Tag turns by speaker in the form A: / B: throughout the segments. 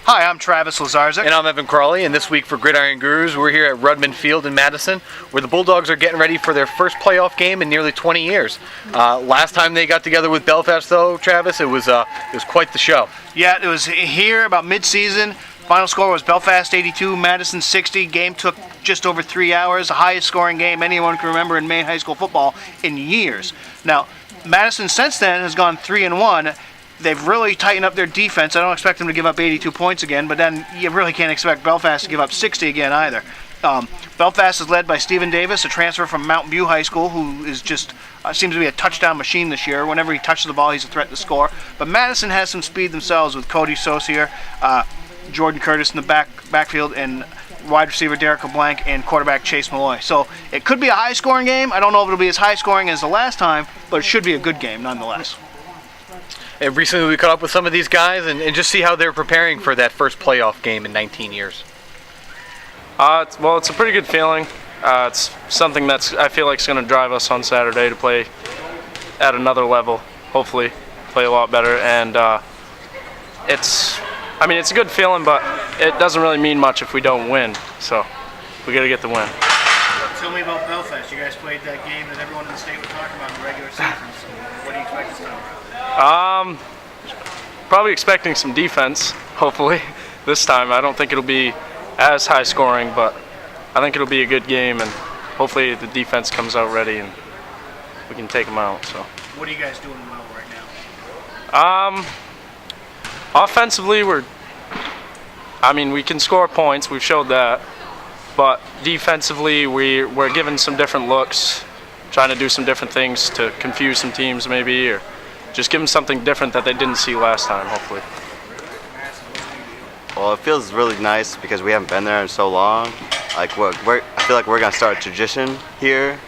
A: Hi, I'm Travis Lazarzik.
B: And I'm Evan Crawley, and this week for Gridiron Gurus, we're here at Rudman Field in Madison, where the Bulldogs are getting ready for their first playoff game in nearly 20 years. Last time they got together with Belfast, though, Travis, it was quite the show.
A: Yeah, it was here about mid-season. Final score was Belfast 82, Madison 60. Game took just over 3 hours, the highest scoring game anyone can remember in Maine high school football in years. Now, Madison since then has gone 3-1. They've really tightened up their defense. I don't expect them to give up 82 points again, but then you really can't expect Belfast to give up 60 again either. Belfast is led by Stephen Davis, a transfer from Mountain View High School, who is just seems to be a touchdown machine this year. Whenever he touches the ball, he's a threat to score. But Madison has some speed themselves with Cody Saucier, Jordan Curtis in the backfield, and wide receiver Derek LeBlanc and quarterback Chase Malloy. So it could be a high-scoring game. I don't know if it'll be as high-scoring as the last time, but it should be a good game nonetheless.
B: And recently we caught up with some of these guys and just see how they're preparing for that first playoff game in 19 years.
C: It's a pretty good feeling. It's something that's I feel like is going to drive us on Saturday to play at another level. Hopefully, play a lot better. And it's a good feeling, but it doesn't really mean much if we don't win. So we got to get the win.
A: Tell me about Belfast. You guys played that game that everyone in the state was talking about in the regular season. So what do you expect this time around?
C: Probably expecting some defense, hopefully, this time. I don't think it'll be as high scoring, but I think it'll be a good game, and hopefully the defense comes out ready and we can take them out. So.
A: What are you guys doing well right now?
C: Offensively, we can score points. We've showed that. But defensively, we're giving some different looks, trying to do some different things to confuse some teams maybe, or just give them something different that they didn't see last time, hopefully.
D: Well, it feels really nice because we haven't been there in so long. I feel like we're going to start a tradition here,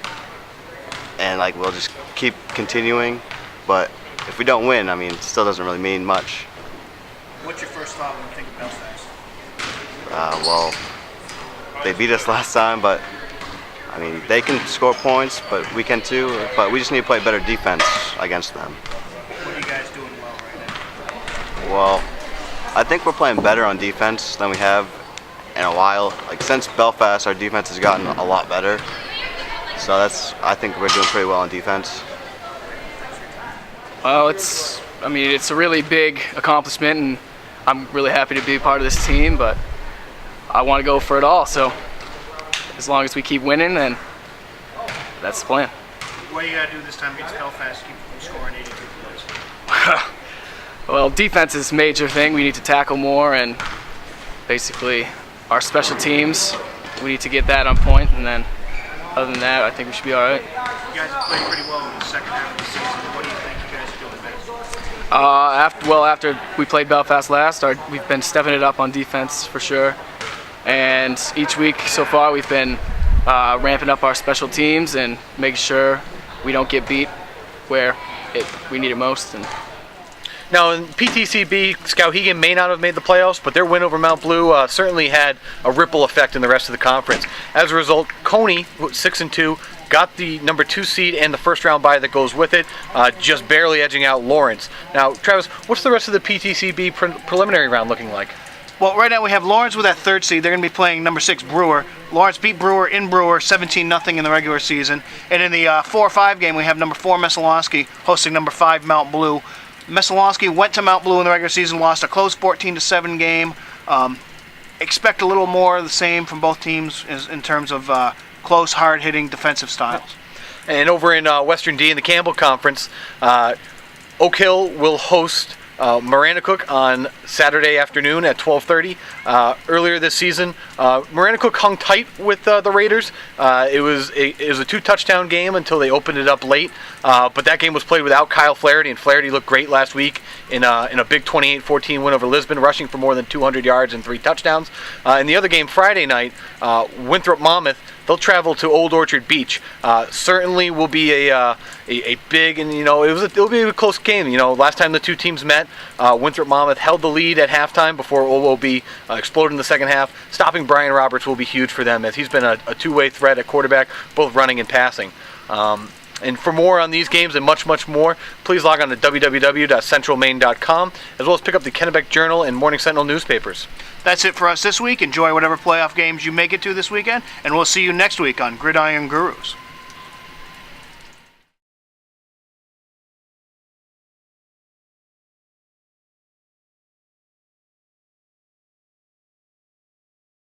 D: and we'll just keep continuing. But if we don't win, it still doesn't really mean much.
A: What's your first thought when you think of Belfast?
D: They beat us last time, but they can score points, but we can too. But we just need to play better defense against them.
A: What are you guys doing well right now?
D: Well, I think we're playing better on defense than we have in a while. Since Belfast, our defense has gotten a lot better. So I think we're doing pretty well on defense.
E: Well, it's a really big accomplishment, and I'm really happy to be a part of this team, but I want to go for it all, so as long as we keep winning, then that's the plan.
A: What do you got to do this time against Belfast to keep from scoring 82 points?
E: Well, defense is a major thing. We need to tackle more, and basically our special teams, we need to get that on point, and then other than that, I think we should be all right.
A: You guys have played pretty well in the second half of the season. What do you think you guys are doing best?
E: After we played Belfast last, we've been stepping it up on defense for sure. And each week so far, we've been ramping up our special teams and making sure we don't get beat where we need it most.
B: Now, in PTCB, Skowhegan may not have made the playoffs, but their win over Mount Blue certainly had a ripple effect in the rest of the conference. As a result, Coney, 6-2, got the number 2 seed and the first round bye that goes with it, just barely edging out Lawrence. Now, Travis, what's the rest of the PTCB preliminary round looking like?
A: Well, right now we have Lawrence with that 3rd seed. They're going to be playing number 6 Brewer. Lawrence beat Brewer in Brewer 17-0 in the regular season. And in the 4-5 game, we have number 4 Messalonskee hosting number 5 Mount Blue. Messalonskee went to Mount Blue in the regular season, lost a close 14-7 game. Expect a little more of the same from both teams in terms of close, hard-hitting defensive styles.
B: And over in Western D in the Campbell Conference, Oak Hill will host Maranacook on Saturday afternoon at 12:30. Earlier this season, Maranacook hung tight with the Raiders. It was a 2-touchdown game until they opened it up late. But that game was played without Kyle Flaherty, and Flaherty looked great last week in a big 28-14 win over Lisbon, rushing for more than 200 yards and 3 touchdowns. In the other game Friday night, Winthrop Monmouth, they'll travel to Old Orchard Beach. Certainly will be a big, and it'll be a close game. Last time the two teams met, Winthrop Monmouth held the lead at halftime before OOB exploded in the second half. Stopping Brian Roberts will be huge for them, as he's been a two-way threat at quarterback, both running and passing. And for more on these games and much, much more, please log on to www.centralmaine.com, as well as pick up the Kennebec Journal and Morning Sentinel newspapers.
A: That's it for us this week. Enjoy whatever playoff games you make it to this weekend, and we'll see you next week on Gridiron Gurus.